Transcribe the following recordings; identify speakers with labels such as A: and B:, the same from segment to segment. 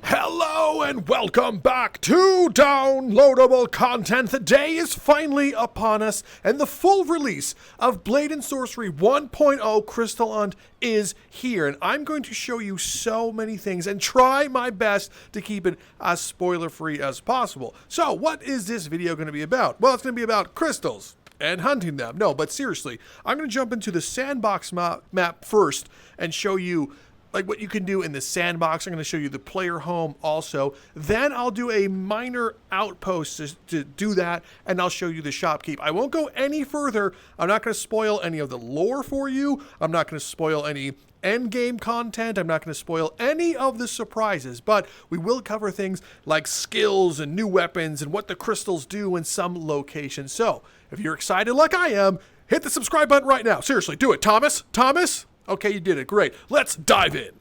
A: Hello and welcome back to downloadable content. The day is finally upon us and the full release of Blade and Sorcery 1.0 Crystal Hunt is here, and I'm going to show you so many things and try my best to keep it as spoiler free as possible. So what is this video going to be about? Well, it's going to be about crystals and hunting them. No, but seriously, I'm going to jump into the Sandbox map first and show you like what you can do in the Sandbox. I'm going to show you the player home also. Then I'll do a minor outpost to do that, and I'll show you the shopkeep. I won't go any further. I'm not going to spoil any of the lore for you. I'm not going to spoil any end game content. I'm not going to spoil any of the surprises, but we will cover things like skills and new weapons and what the crystals do in some locations. So if you're excited like I am, hit the subscribe button right now. Seriously, do it, Thomas. Thomas? Okay, you did it. Great. Let's dive in.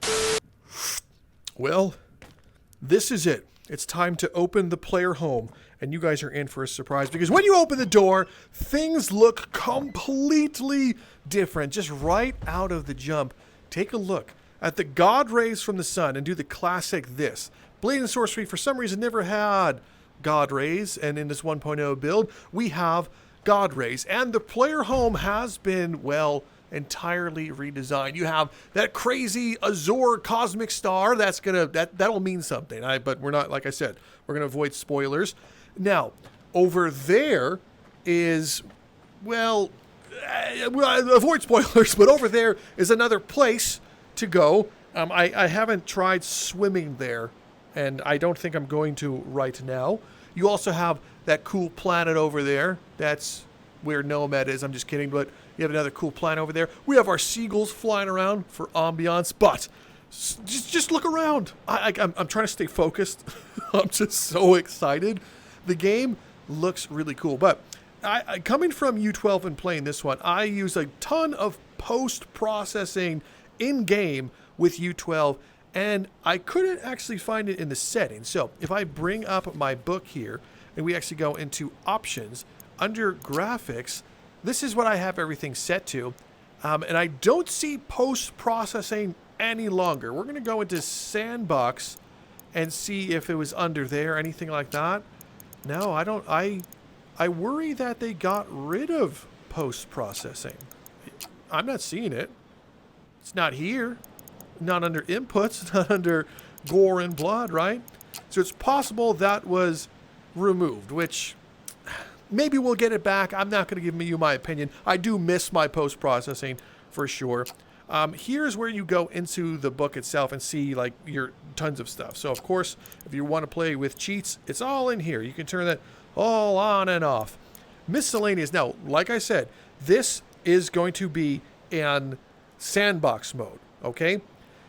A: Well, this is it. It's time to open the player home, and you guys are in for a surprise because when you open the door, things look completely different. Just right out of the jump, take a look at the God rays from the sun and do the classic this. Blade and Sorcery, for some reason, never had God rays, and in this 1.0 build, we have God rays, and the player home has been, well, entirely redesigned. You have that crazy Azure cosmic star that'll mean something. But we're not, like I said, we're gonna avoid spoilers. Now, over there is, well, avoid spoilers, but over there is another place to go. I haven't tried swimming there, and I don't think I'm going to right now. You also have that cool planet over there. That's where Nomad is. I'm just kidding, but you have another cool planet over there. We have our seagulls flying around for ambiance, but just look around. I'm trying to stay focused. I'm just so excited. The game looks really cool, but coming from U12 and playing this one, I use a ton of post-processing in-game with U12, and I couldn't actually find it in the settings. So if I bring up my book here, and we actually go into options, under graphics, this is what I have everything set to, and I don't see post-processing any longer. We're going to go into Sandbox and see if it was under there, anything like that. No, I don't. I worry that they got rid of post-processing. I'm not seeing it. It's not here. Not under inputs, not under gore and blood, right? So it's possible that was removed, which maybe we'll get it back. I'm not going to give you my opinion. I do miss my post-processing for sure. Here's where you go into the book itself and see like your tons of stuff. So of course, if you want to play with cheats, it's all in here. You can turn that all on and off. Miscellaneous. Now, like I said, this is going to be in Sandbox mode. Okay.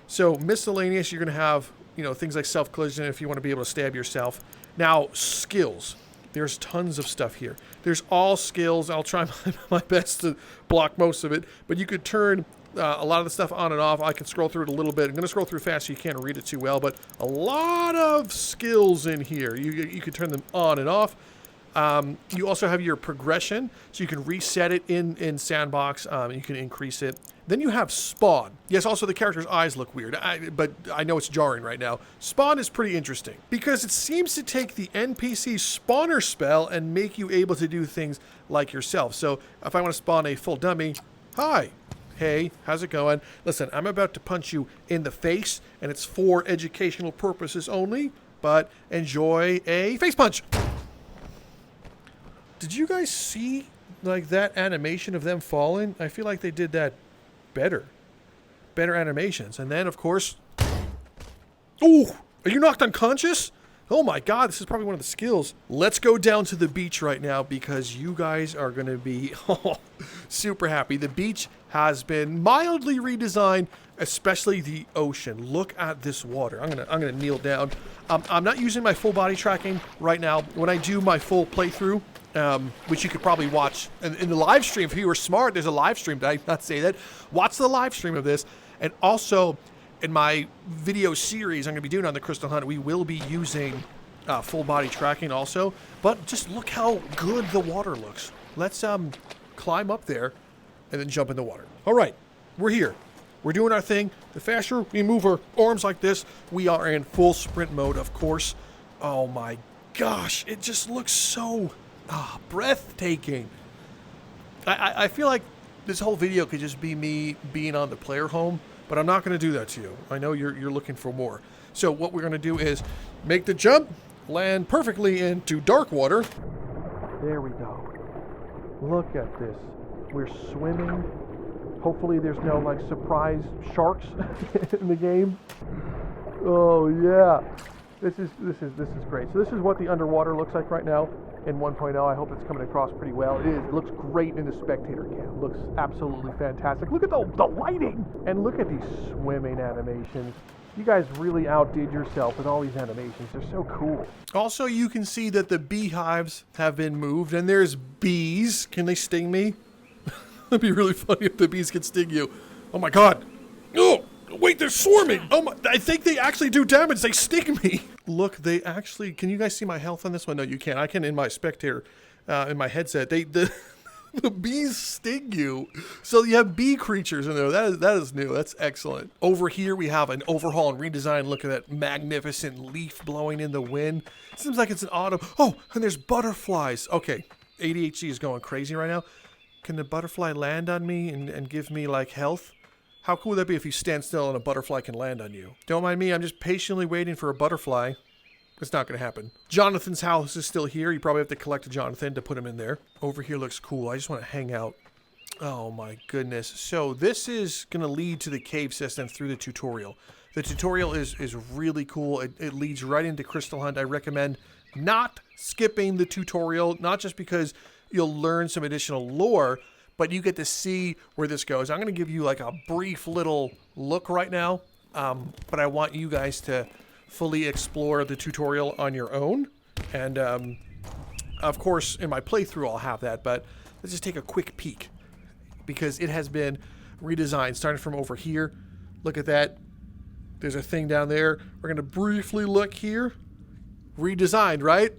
A: So miscellaneous, you're going to have, things like self-collision if you want to be able to stab yourself. Now, skills. There's tons of stuff here. There's all skills. I'll try my best to block most of it, but you could turn a lot of the stuff on and off. I can scroll through it a little bit. I'm going to scroll through fast so you can't read it too well, but a lot of skills in here. You can turn them on and off. You also have your progression, so you can reset it in Sandbox. You can increase it. Then you have spawn. Yes, also the character's eyes look weird, but I know it's jarring right now. Spawn is pretty interesting because it seems to take the NPC spawner spell and make you able to do things like yourself. So if I want to spawn a full dummy, hi, hey, how's it going? Listen, I'm about to punch you in the face, and it's for educational purposes only, but enjoy a face punch. Did you guys see like that animation of them falling? I feel like they did that better animations. And then of course, oh, are you knocked unconscious? Oh my god, this is probably one of the skills. Let's go down to the beach right now because you guys are going to be super happy. The beach has been mildly redesigned, especially the ocean. Look at this water. I'm gonna kneel down. I'm not using my full body tracking right now. When I do my full playthrough, which you could probably watch in the live stream. If you were smart, there's a live stream. Did I not say that? Watch the live stream of this. And also, in my video series I'm going to be doing on the Crystal Hunt, we will be using full body tracking also. But just look how good the water looks. Let's climb up there and then jump in the water. All right, we're here. We're doing our thing. The faster we move our arms like this, we are in full sprint mode, of course. Oh my gosh, it just looks so breathtaking. I feel like this whole video could just be me being on the player home, but I'm not going to do that to you. I know you're looking for more. So what we're going to do is make the jump, land perfectly into dark water. There we go. Look at this. We're swimming. Hopefully there's no like surprise sharks in the game. Oh yeah. This is great. So this is what the underwater looks like right now in 1.0. I hope it's coming across pretty well. It is. It looks great in the spectator cam. It looks absolutely fantastic. Look at the lighting, and look at these swimming animations. You guys really outdid yourself with all these animations. They're so cool. Also, you can see that the beehives have been moved, and there's bees. Can they sting me? It'd be really funny if the bees could sting you. Oh my god. Oh, wait, they're swarming. Oh my, I think they actually do damage. They sting me. Look, they actually, can you guys see my health on this one? No, you can't. I can in my spectator, in my headset. The bees sting you. So you have bee creatures in there. That is new. That's excellent. Over here we have an overhaul and redesign. Look at that magnificent leaf blowing in the wind. It seems like it's an autumn. Oh, and there's butterflies. Okay, ADHD is going crazy right now. Can the butterfly land on me and give me like health? How cool would that be if you stand still and a butterfly can land on you? Don't mind me, I'm just patiently waiting for a butterfly. It's not going to happen. Jonathan's house is still here. You probably have to collect a Jonathan to put him in there. Over here looks cool. I just want to hang out. Oh my goodness. So this is going to lead to the cave system through the tutorial. The tutorial is really cool. It leads right into Crystal Hunt. I recommend not skipping the tutorial, not just because you'll learn some additional lore, but you get to see where this goes. I'm going to give you like a brief little look right now, but I want you guys to fully explore the tutorial on your own. And of course, in my playthrough, I'll have that, but let's just take a quick peek because it has been redesigned starting from over here. Look at that. There's a thing down there. We're going to briefly look here. Redesigned, right?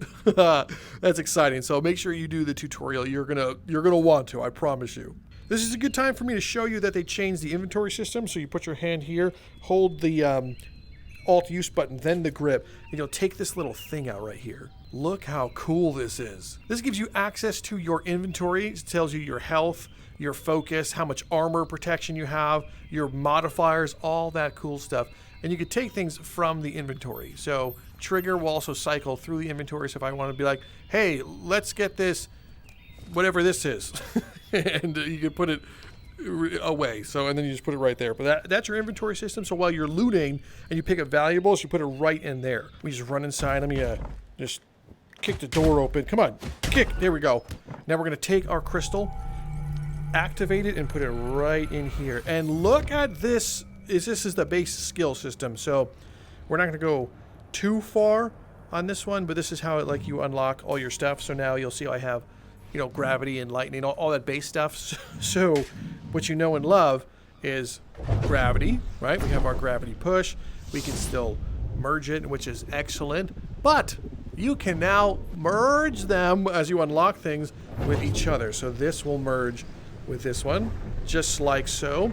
A: That's exciting. So make sure you do the tutorial. You're gonna want to, I promise you. This is a good time for me to show you that they changed the inventory system. So you put your hand here, hold the Alt use button, then the grip, and you'll take this little thing out right here. Look how cool this is. This gives you access to your inventory. It tells you your health, your focus, how much armor protection you have, your modifiers, all that cool stuff. And you can take things from the inventory. So trigger will also cycle through the inventory. So if I want to be like, hey, let's get this, whatever this is, and you can put it away. So, and then you just put it right there. But that's your inventory system. So while you're looting and you pick up valuables, you put it right in there. We just run inside. Let me just kick the door open. Come on, kick. There we go. Now we're going to take our crystal, activate it, and put it right in here. And look at this. This is the base skill system. So we're not going to go too far on this one, but this is how like you unlock all your stuff. So now you'll see I have, you know, gravity and lightning, all that base stuff. So what you know and love is gravity, right? We have our gravity push. We can still merge it, which is excellent. But you can now merge them as you unlock things with each other. So this will merge with this one, just like so.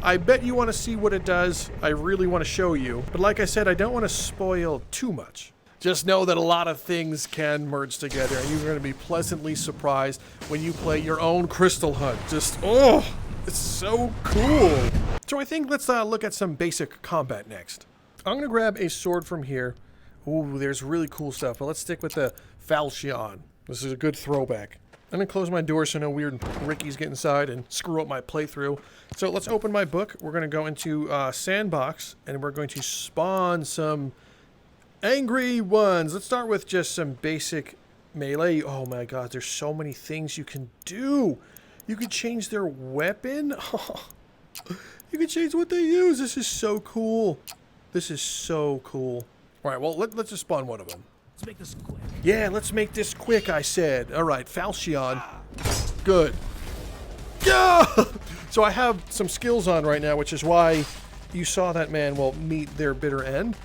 A: I bet you want to see what it does. I really want to show you. But like I said, I don't want to spoil too much. Just know that a lot of things can merge together, and you're going to be pleasantly surprised when you play your own Crystal Hunt. Just, oh, it's so cool. So I think let's look at some basic combat next. I'm going to grab a sword from here. Ooh, there's really cool stuff, but let's stick with the Falchion. This is a good throwback. I'm going to close my door so no weird Rickies get inside and screw up my playthrough. So let's open my book. We're going to go into Sandbox, and we're going to spawn some angry ones. Let's start with just some basic melee. Oh my god, there's so many things you can do. You can change their weapon. You can change what they use. This is so cool. This is so cool. All right, well, let's just spawn one of them.
B: Let's make this quick.
A: Yeah, let's make this quick, I said. All right, Falchion. Good. Yeah! So I have some skills on right now, which is why you saw that man will meet their bitter end.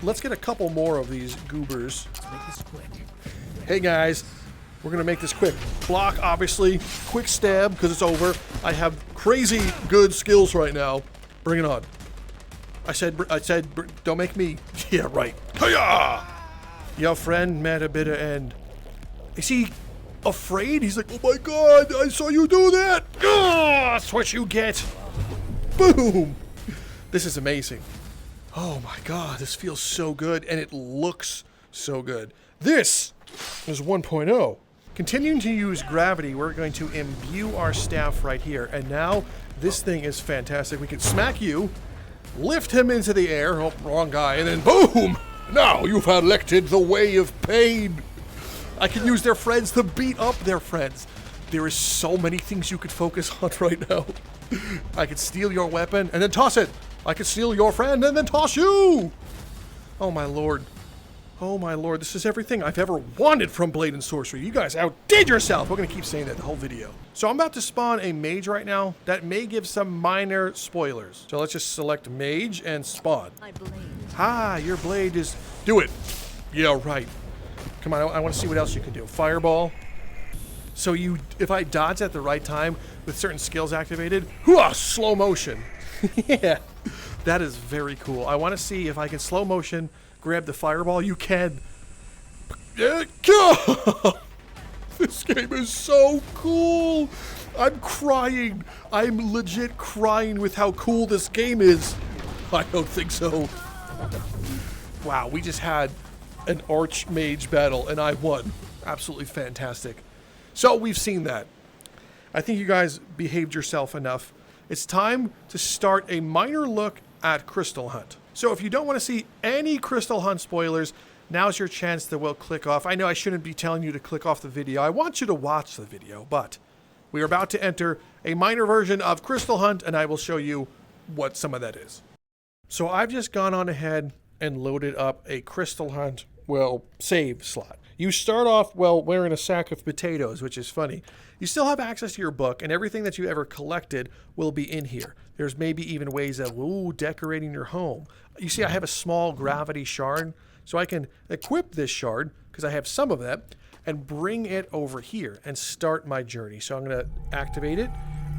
A: Let's get a couple more of these goobers.
B: Let's make this quick.
A: Hey guys, we're gonna make this quick. Block, obviously. Quick stab, because it's over. I have crazy good skills right now. Bring it on. I said, don't make me. Yeah, right. Hiya! Your friend met a bitter end. Is he afraid? He's like, oh my god, I saw you do that. That's what you get. Boom. This is amazing. Oh my god, this feels so good, and it looks so good. This is 1.0. Continuing to use gravity, we're going to imbue our staff right here, and now this thing is fantastic. We can smack you, lift him into the air, oh, wrong guy, and then boom! Now you've elected the way of pain. I can use their friends to beat up their friends. There is so many things you could focus on right now. I could steal your weapon and then toss it. I could steal your friend and then toss you. Oh my lord. Oh my lord, this is everything I've ever wanted from Blade and Sorcery. You guys outdid yourself. We're gonna keep saying that the whole video. So I'm about to spawn a mage right now. That may give some minor spoilers. So let's just select mage and spawn. Ah, your blade is... Do it. Yeah, right. Come on, I want to see what else you can do. Fireball. So you, if I dodge at the right time with certain skills activated, hooah, slow motion. Yeah, that is very cool. I want to see if I can slow motion grab the fireball. You can. This game is so cool. I'm crying. I'm legit crying with how cool this game is. I don't think so. Wow, we just had an archmage battle and I won. Absolutely fantastic. So we've seen that. I think you guys behaved yourself enough. It's time to start a minor look at Crystal Hunt. So if you don't want to see any Crystal Hunt spoilers, now's your chance to, well, click off. I know I shouldn't be telling you to click off the video. I want you to watch the video, but we are about to enter a minor version of Crystal Hunt, and I will show you what some of that is. So I've just gone on ahead and loaded up a Crystal Hunt, well, save slot. You start off, well, wearing a sack of potatoes, which is funny. You still have access to your book, and everything that you ever collected will be in here. There's maybe even ways of, ooh, decorating your home. You see, I have a small gravity shard, so I can equip this shard, because I have some of that, and bring it over here and start my journey. So I'm going to activate it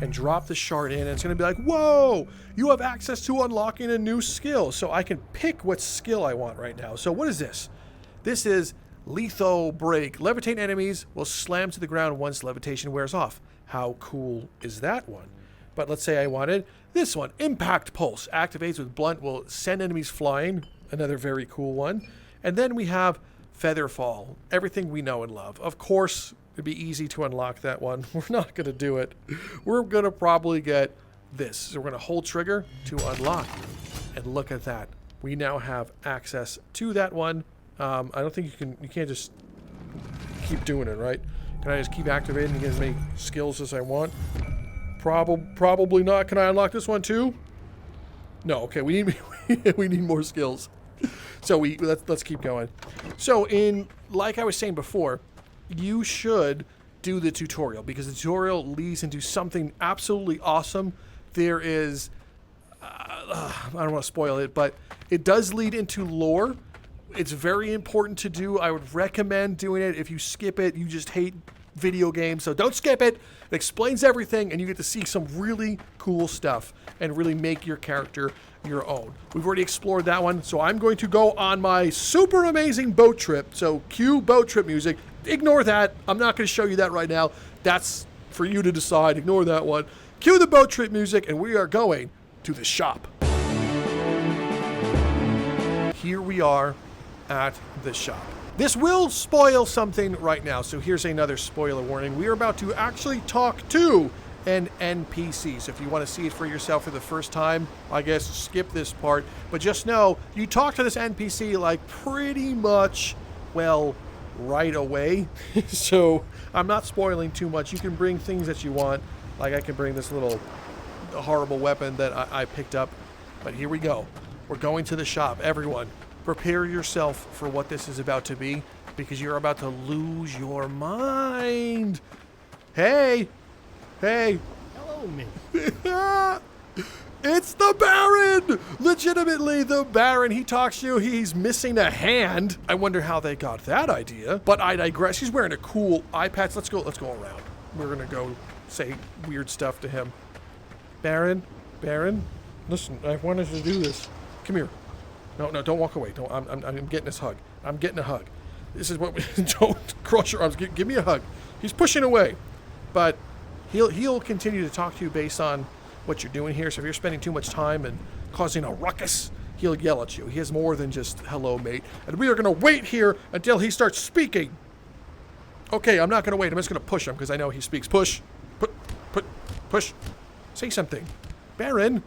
A: and drop the shard in, and it's going to be like, whoa, you have access to unlocking a new skill. So I can pick what skill I want right now. So what is this? This is Letho Break. Levitate enemies will slam to the ground once levitation wears off. How cool is that one? But let's say I wanted this one. Impact Pulse. Activates with blunt, will send enemies flying. Another very cool one. And then we have Featherfall. Everything we know and love. Of course, it'd be easy to unlock that one. We're not going to do it. We're going to probably get this. So we're going to hold trigger to unlock. And look at that. We now have access to that one. I don't think you can't just keep doing it, right? Can I just keep activating and get as many skills as I want? Probably not. Can I unlock this one too? No, okay, we need more skills. So let's keep going. So like I was saying before, you should do the tutorial because the tutorial leads into something absolutely awesome. There is I don't want to spoil it, but it does lead into lore. It's very important to do. I would recommend doing it. If you skip it, you just hate video games. So don't skip it. It explains everything, and you get to see some really cool stuff and really make your character your own. We've already explored that one, so I'm going to go on my super amazing boat trip. So cue boat trip music. Ignore that. I'm not going to show you that right now. That's for you to decide. Ignore that one. Cue the boat trip music, and we are going to the shop. Here we are at the shop. This will spoil something right now, so here's another spoiler warning. We are about to actually talk to an NPC, so if you want to see it for yourself for the first time, I guess skip this part, but just know you talk to this NPC like pretty much, well, right away. So I'm not spoiling too much. You can bring things that you want, like I can bring this little horrible weapon that I picked up, but here we go. We're going to the shop. Everyone, prepare yourself for what this is about to be, because you're about to lose your mind. Hey! Hey!
B: Hello, me.
A: It's the Baron! Legitimately, the Baron. He talks to you. He's missing a hand. I wonder how they got that idea. But I digress. He's wearing a cool eye patch. Let's go around. We're gonna go say weird stuff to him. Baron? Baron? listen, I wanted to do this. Come here. No, don't walk away. Don't. I'm getting this hug. I'm getting a hug. This is what we don't cross your arms. Give me a hug. He's pushing away, but he'll continue to talk to you based on what you're doing here. So if you're spending too much time and causing a ruckus, he'll yell at you. He has more than just hello, mate. And we are going to wait here until he starts speaking. Okay, I'm not going to wait. I'm just going to push him because I know he speaks. Push. Push. Say something. Baron.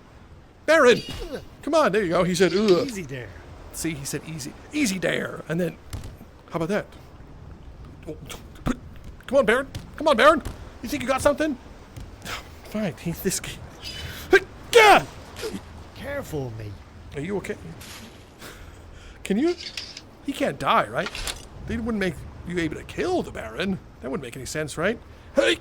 A: Come on, there you go. He said, ugh.
B: Easy there.
A: See, he said easy. Easy there. And then, how about that? Come on, Baron. You think you got something? Fine. This guy.
B: Careful, mate.
A: Are you okay? Can you? He can't die, right? They wouldn't make you able to kill the Baron. That wouldn't make any sense, right? Hey,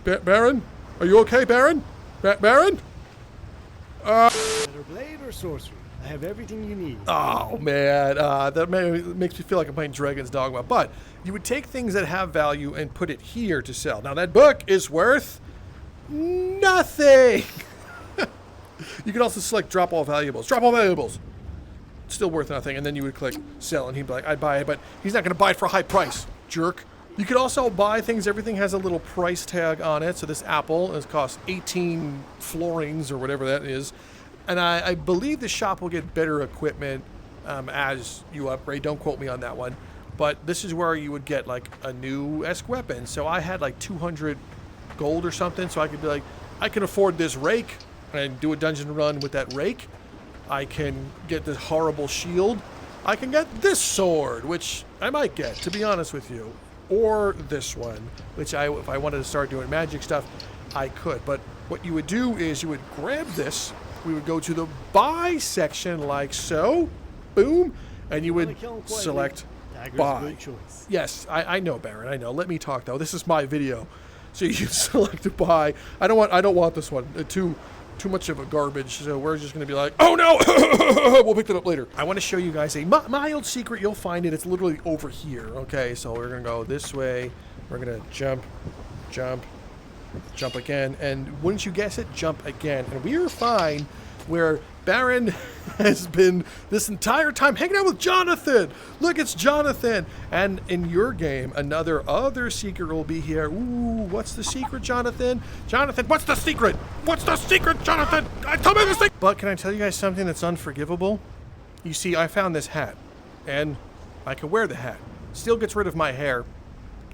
A: Baron? Are you okay, Baron? Baron?
B: Better blade or sorcery? I have everything you need.
A: Oh, man. That makes me feel like I'm playing Dragon's Dogma. But you would take things that have value and put it here to sell. Now, that book is worth nothing. You can also select drop all valuables. Drop all valuables. Still worth nothing. And then you would click sell, and he'd be like, I'd buy it. But he's not going to buy it for a high price, jerk. You could also buy things. Everything has a little price tag on it. So this apple costs 18 florins or whatever that is. And I believe the shop will get better equipment as you upgrade. Don't quote me on that one. But this is where you would get like a new-esque weapon. So I had like 200 gold or something. So I could be like, I can afford this rake and do a dungeon run with that rake. I can get this horrible shield. I can get this sword, which I might get, to be honest with you. Or this one, which if I wanted to start doing magic stuff, I could. But what you would do is you would grab this. We would go to the buy section like so. Boom. And you would select buy. Yes, I know, Baron. I know. Let me talk, though. This is my video. So you select buy. I don't want this one. Too much of a garbage, so we're just going to be like, oh no, we'll pick it up later. I want to show you guys a mild secret. You'll find it. It's literally over here. Okay, so we're going to go this way. We're going to jump again, and wouldn't you guess it, jump again. And we are fine where Baron has been this entire time hanging out with Jonathan. Look, it's Jonathan. And in your game, other secret will be here. Ooh, what's the secret, Jonathan? Jonathan, what's the secret? What's the secret, Jonathan? Tell me the secret. But can I tell you guys something that's unforgivable? You see, I found this hat, and I can wear the hat. Still gets rid of my hair.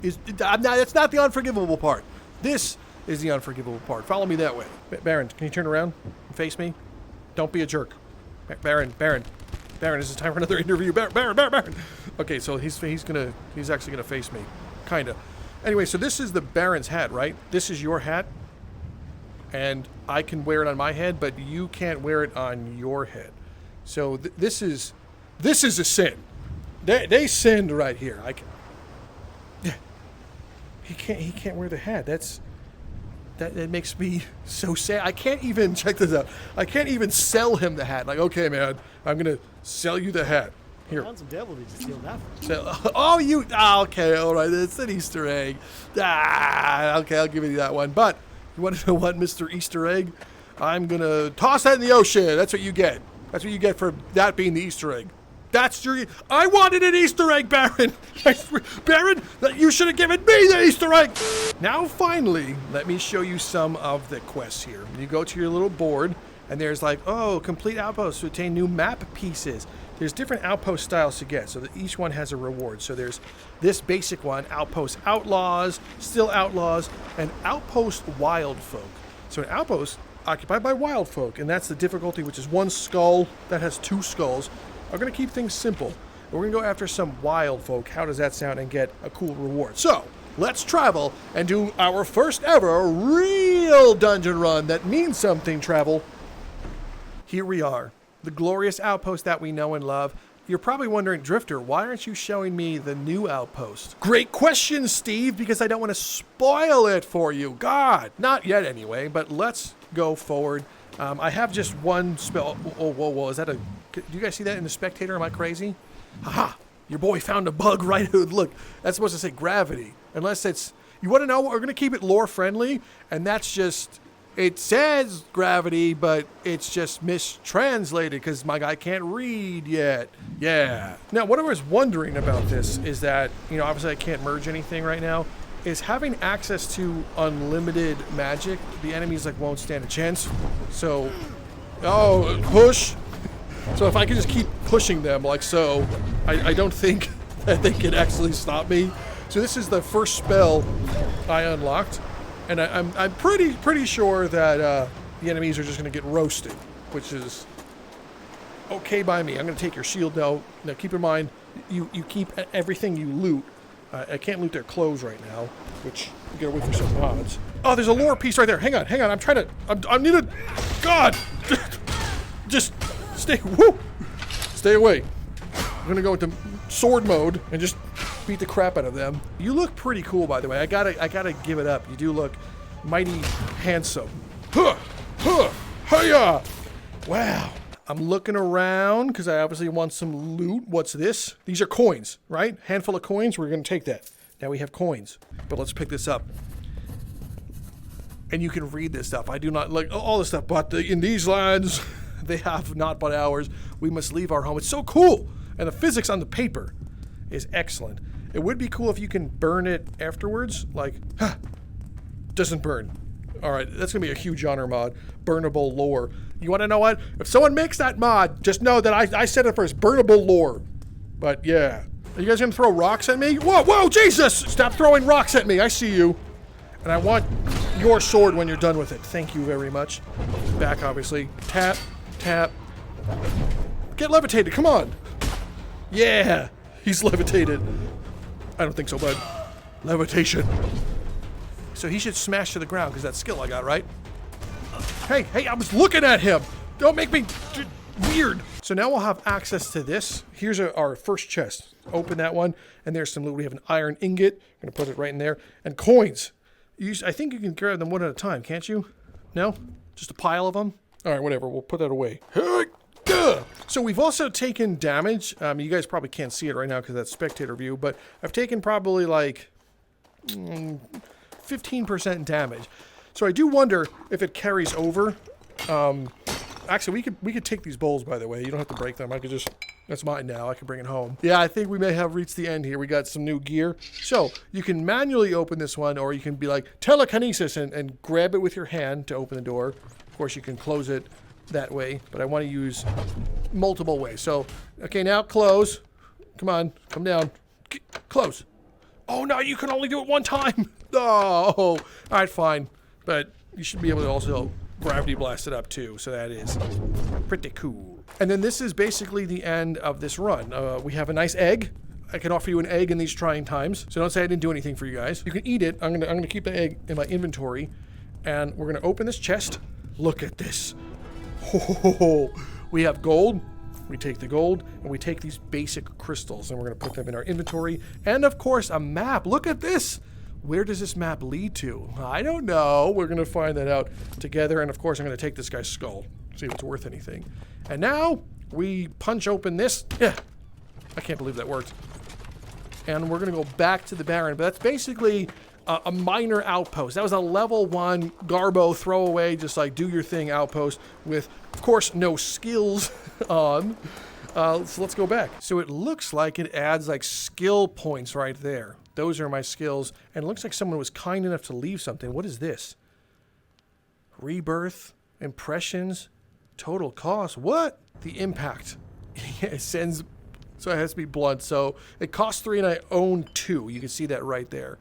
A: That's not the unforgivable part. This is the unforgivable part. Follow me that way. Baron, can you turn around and face me? Don't be a jerk. Baron, this is time for another interview. Baron. Okay, so he's actually gonna face me. Kinda. Anyway, so this is the Baron's hat, right? This is your hat. And I can wear it on my head, but you can't wear it on your head. So this is a sin. They sinned right here. He can't wear the hat. That makes me so sad. I can't even, check this out, I can't even sell him the hat. Like, okay, man, I'm going to sell you the hat. Here.
B: Found some devil to steal that
A: from. Okay, all right, it's an Easter egg. Okay, I'll give you that one. But you want to know what, Mr. Easter Egg? I'm going to toss that in the ocean. That's what you get. That's what you get for that being the Easter egg. I wanted an Easter egg, Baron! Baron, you should have given me the Easter egg! Now, finally, let me show you some of the quests here. You go to your little board, and there's like, complete outposts to obtain new map pieces. There's different outpost styles to get, so that each one has a reward. So there's this basic one, Outpost Outlaws, Still Outlaws, and Outpost Wildfolk. So an outpost occupied by wildfolk, and that's the difficulty, which is one skull that has two skulls. We're going to keep things simple. We're going to go after some wild folk. How does that sound? And get a cool reward. So, let's travel and do our first ever real dungeon run that means something, travel. Here we are. The glorious outpost that we know and love. You're probably wondering, Drifter, why aren't you showing me the new outpost? Great question, Steve, because I don't want to spoil it for you. God, not yet anyway, but let's go forward. I have just one spell. Whoa, is that do you guys see that in the spectator? Am I crazy? Haha, your boy found a bug right. Look, that's supposed to say gravity. Unless it's, you want to know, we're going to keep it lore friendly, and that's just, It says gravity, but it's just mistranslated because my guy can't read yet. Yeah. Now, what I was wondering about this is that, obviously I can't merge anything right now, is having access to unlimited magic, the enemies won't stand a chance. So, push. So if I can just keep pushing them like so, I don't think that they can actually stop me. So this is the first spell I unlocked. And I'm pretty sure that the enemies are just going to get roasted, which is okay by me. I'm going to take your shield now. Now keep in mind, you keep everything you loot. I can't loot their clothes right now, which you gotta wait for some mods. Oh, there's a lore piece right there. Hang on. I'm trying to. I need a. God, just stay away. I'm gonna go into sword mode and just beat the crap out of them. You look pretty cool, by the way. I gotta give it up. You do look mighty handsome. Hiya! Wow. I'm looking around because I obviously want some loot. What's this? These are coins, right? Handful of coins. We're gonna take that. Now we have coins, but let's pick this up. And you can read this stuff. I do not like all this stuff, but in these lands, they have not but ours. We must leave our home. It's so cool, and the physics on the paper is excellent. It would be cool if you can burn it afterwards, doesn't burn. All right, that's gonna be a huge honor mod. Burnable lore. You wanna know what? If someone makes that mod, just know that I said it first, burnable lore. But yeah. Are you guys gonna throw rocks at me? Whoa, Jesus! Stop throwing rocks at me, I see you. And I want your sword when you're done with it. Thank you very much. Back, obviously. Tap, tap. Get levitated, come on. Yeah, he's levitated. I don't think so, bud. Levitation. So he should smash to the ground because that's skill I got, right? Hey, I was looking at him. Don't make me weird. So now we'll have access to this. Here's our first chest. Open that one, and there's some loot. We have an iron ingot. I'm gonna put it right in there. And coins. I think you can grab them one at a time, can't you? No? Just a pile of them? All right, whatever. We'll put that away. So we've also taken damage. You guys probably can't see it right now because that's spectator view, but I've taken probably 15% damage. So I do wonder if it carries over. Actually, we could take these bowls, by the way. You don't have to break them. I could just, that's mine now. I can bring it home. Yeah, I think we may have reached the end here. We got some new gear. So you can manually open this one, or you can be like telekinesis and grab it with your hand to open the door. Of course, you can close it that way, but I want to use multiple ways. So, okay, now close. Come on, come down. Close. Oh, no, you can only do it one time. Oh, all right, fine. But you should be able to also gravity blast it up too, so that is pretty cool. And then this is basically the end of this run. We have a nice egg. I can offer you an egg in these trying times, so don't say I didn't do anything for you guys. You can eat it. I'm gonna keep the egg in my inventory, and we're gonna open this chest. Look at this. Oh, we have gold. We take the gold, and we take these basic crystals, and we're gonna put them in our inventory. And of course, a map. Look at this. Where does this map lead to? I don't know. We're gonna find that out together. And of course, I'm gonna take this guy's skull, see if it's worth anything. And now we punch open this. Yeah, I can't believe that worked. And we're gonna go back to the Baron, but that's basically a minor outpost. That was a level 1 Garbo throwaway, just like do your thing outpost with, of course, no skills on. So let's go back. So it looks like it adds like skill points right there. Those are my skills. And it looks like someone was kind enough to leave something. What is this? Rebirth, impressions, total cost. What? The impact. It sends, so it has to be blunt. So it costs 3 and I own 2. You can see that right there.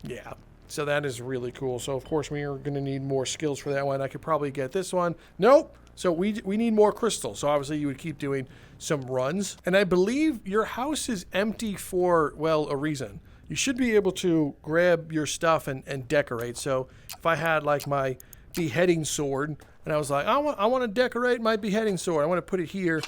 A: Yeah. So that is really cool. So of course we are going to need more skills for that one. I could probably get this one. Nope. So we need more crystals. So obviously you would keep doing some runs. And I believe your house is empty for, well, a reason. You should be able to grab your stuff and decorate. So if I had like my beheading sword and I was like, I want to decorate my beheading sword. I want to put it here.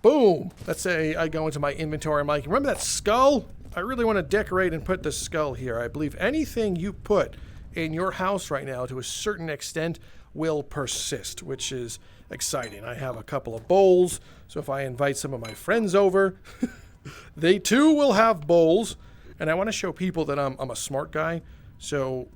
A: Boom. Let's say I go into my inventory. I'm like, remember that skull? I really want to decorate and put the skull here. I believe anything you put in your house right now to a certain extent will persist, which is exciting. I have a couple of bowls, so if I invite some of my friends over, they too will have bowls. And I want to show people that I'm a smart guy. So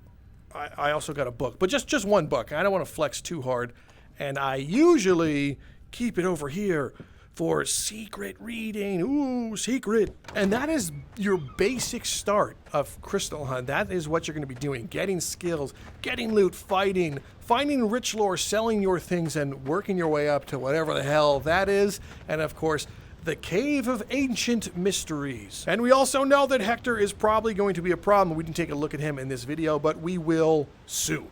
A: I also got a book, but just one book. I don't want to flex too hard, and I usually keep it over here for secret reading. Ooh, secret. And that is your basic start of Crystal Hunt. That is what you're going to be doing. Getting skills, getting loot, fighting, finding rich lore, selling your things, and working your way up to whatever the hell that is. And of course, the Cave of Ancient Mysteries. And we also know that Hector is probably going to be a problem. We didn't take a look at him in this video, but we will soon.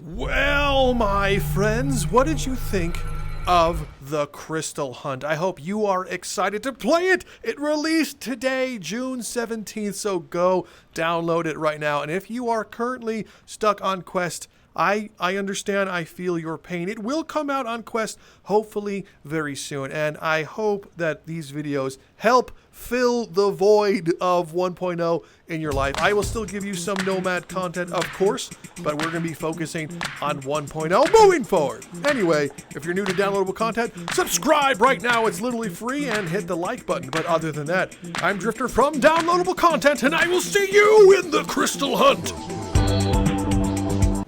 A: Well, my friends, what did you think of the Crystal Hunt? I hope you are excited to play it. It released today, June 17th, so go download it right now. And if you are currently stuck on Quest, I understand, I feel your pain. It will come out on Quest hopefully very soon, and I hope that these videos help fill the void of 1.0 in your life. I will still give you some Nomad content, of course, but we're going to be focusing on 1.0 moving forward. Anyway, if you're new to downloadable content, subscribe right now. It's literally free, and hit the like button. But other than that, I'm Drifter from Downloadable Content, and I will see you in the Crystal Hunt.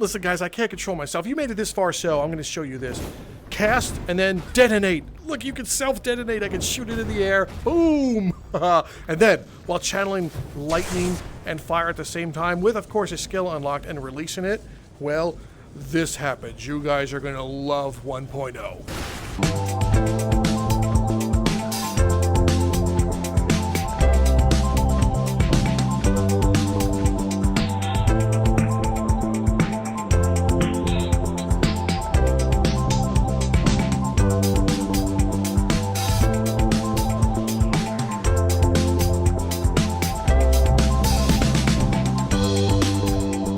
A: Listen, guys, I can't control myself. You made it this far, so I'm going to show you this. Cast and then detonate. Look, you can self-detonate. I can shoot it in the air. Boom! And then, while channeling lightning and fire at the same time, with, of course, a skill unlocked and releasing it, well, this happens. You guys are going to love 1.0.